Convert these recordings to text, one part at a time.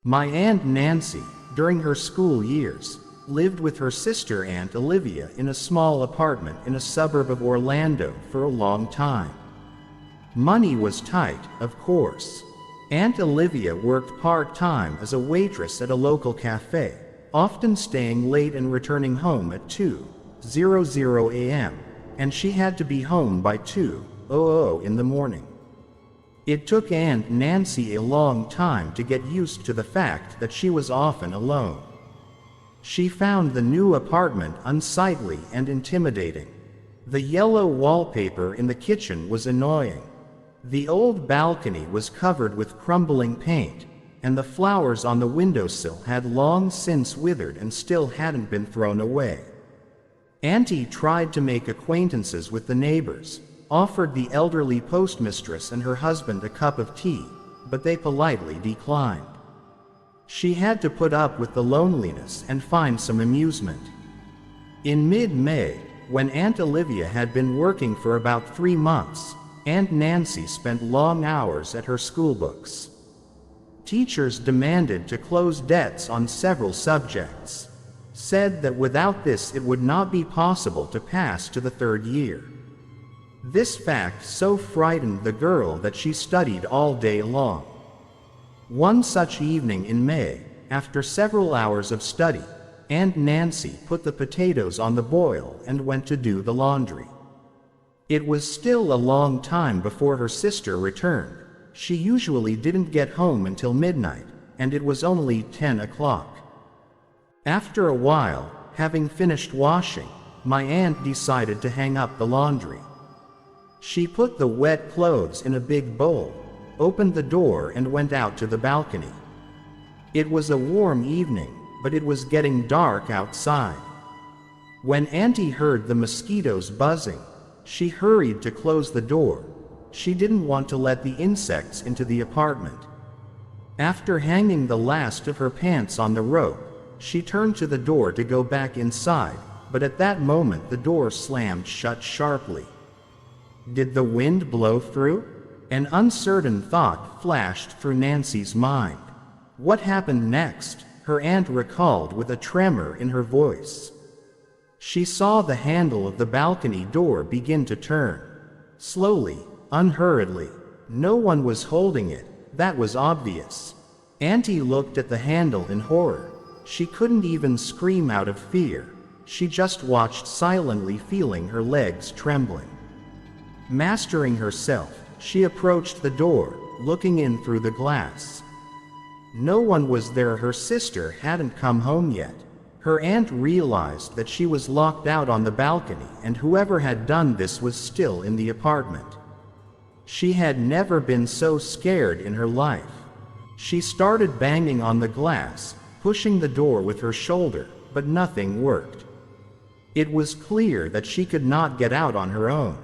My Aunt Nancy, during her school years, lived with her sister Aunt Olivia in a small apartment in a suburb of Orlando for a long time. Money was tight, of course. Aunt Olivia worked part-time as a waitress at a local cafe, often staying late and returning home at 2:00 a.m., and she had to be home by 2:00 in the morning. It took Aunt Nancy a long time to get used to the fact that she was often alone. She found the new apartment unsightly and intimidating. The yellow wallpaper in the kitchen was annoying. The old balcony was covered with crumbling paint, and the flowers on the windowsill had long since withered and still hadn't been thrown away. Auntie tried to make acquaintances with the neighbors, offered the elderly postmistress and her husband a cup of tea, but they politely declined. She had to put up with the loneliness and find some amusement. In mid-May, when Aunt Olivia had been working for about 3 months, Aunt Nancy spent long hours at her schoolbooks. Teachers demanded to close debts on several subjects, said that without this it would not be possible to pass to the 3rd year. This fact so frightened the girl that she studied all day long. One such evening in May, after several hours of study, Aunt Nancy put the potatoes on the boil and went to do the laundry. It was still a long time before her sister returned. She usually didn't get home until midnight, and it was only 10 o'clock. After a while, having finished washing, my aunt decided to hang up the laundry. She put the wet clothes in a big bowl, opened the door and went out to the balcony. It was a warm evening, but it was getting dark outside. When Auntie heard the mosquitoes buzzing, she hurried to close the door. She didn't want to let the insects into the apartment. After hanging the last of her pants on the rope, she turned to the door to go back inside, but at that moment the door slammed shut sharply. Did the wind blow through? An uncertain thought flashed through Nancy's mind. What happened next? Her aunt recalled with a tremor in her voice. She saw the handle of the balcony door begin to turn. Slowly, unhurriedly. No one was holding it, that was obvious. Auntie looked at the handle in horror. She couldn't even scream out of fear. She just watched silently, feeling her legs trembling. Mastering herself, she approached the door, looking in through the glass. No one was there. Her sister hadn't come home yet. Her aunt realized that she was locked out on the balcony, and whoever had done this was still in the apartment. She had never been so scared in her life. She started banging on the glass, pushing the door with her shoulder, but nothing worked. It was clear that she could not get out on her own.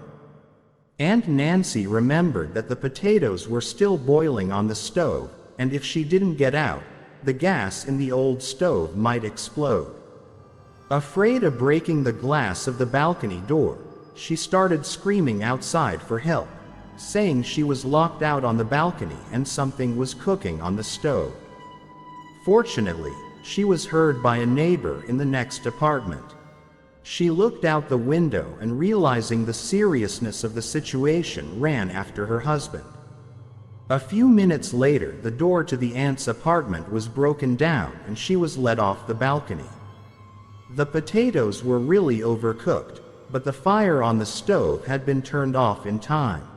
Aunt Nancy remembered that the potatoes were still boiling on the stove, and if she didn't get out, the gas in the old stove might explode. Afraid of breaking the glass of the balcony door, she started screaming outside for help, saying she was locked out on the balcony and something was cooking on the stove. Fortunately, she was heard by a neighbor in the next apartment. She looked out the window and, realizing the seriousness of the situation, ran after her husband. A few minutes later, the door to the aunt's apartment was broken down and she was led off the balcony. The potatoes were really overcooked, but the fire on the stove had been turned off in time.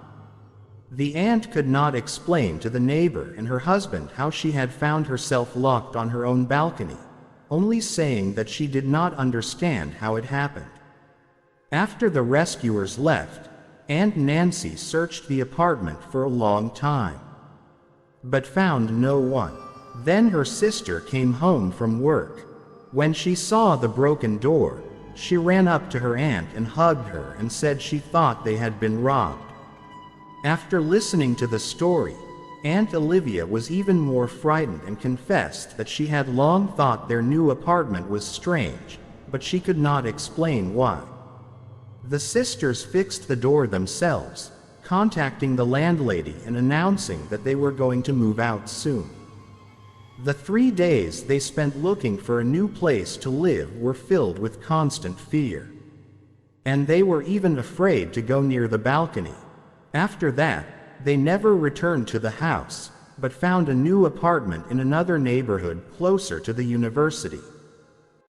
The aunt could not explain to the neighbor and her husband how she had found herself locked on her own balcony, only saying that she did not understand how it happened. After the rescuers left, Aunt Nancy searched the apartment for a long time, but found no one. Then her sister came home from work. When she saw the broken door, she ran up to her aunt and hugged her and said she thought they had been robbed. After listening to the story, Aunt Olivia was even more frightened and confessed that she had long thought their new apartment was strange, but she could not explain why. The sisters fixed the door themselves, contacting the landlady and announcing that they were going to move out soon. The 3 days they spent looking for a new place to live were filled with constant fear. And they were even afraid to go near the balcony. After that, they never returned to the house, but found a new apartment in another neighborhood closer to the university.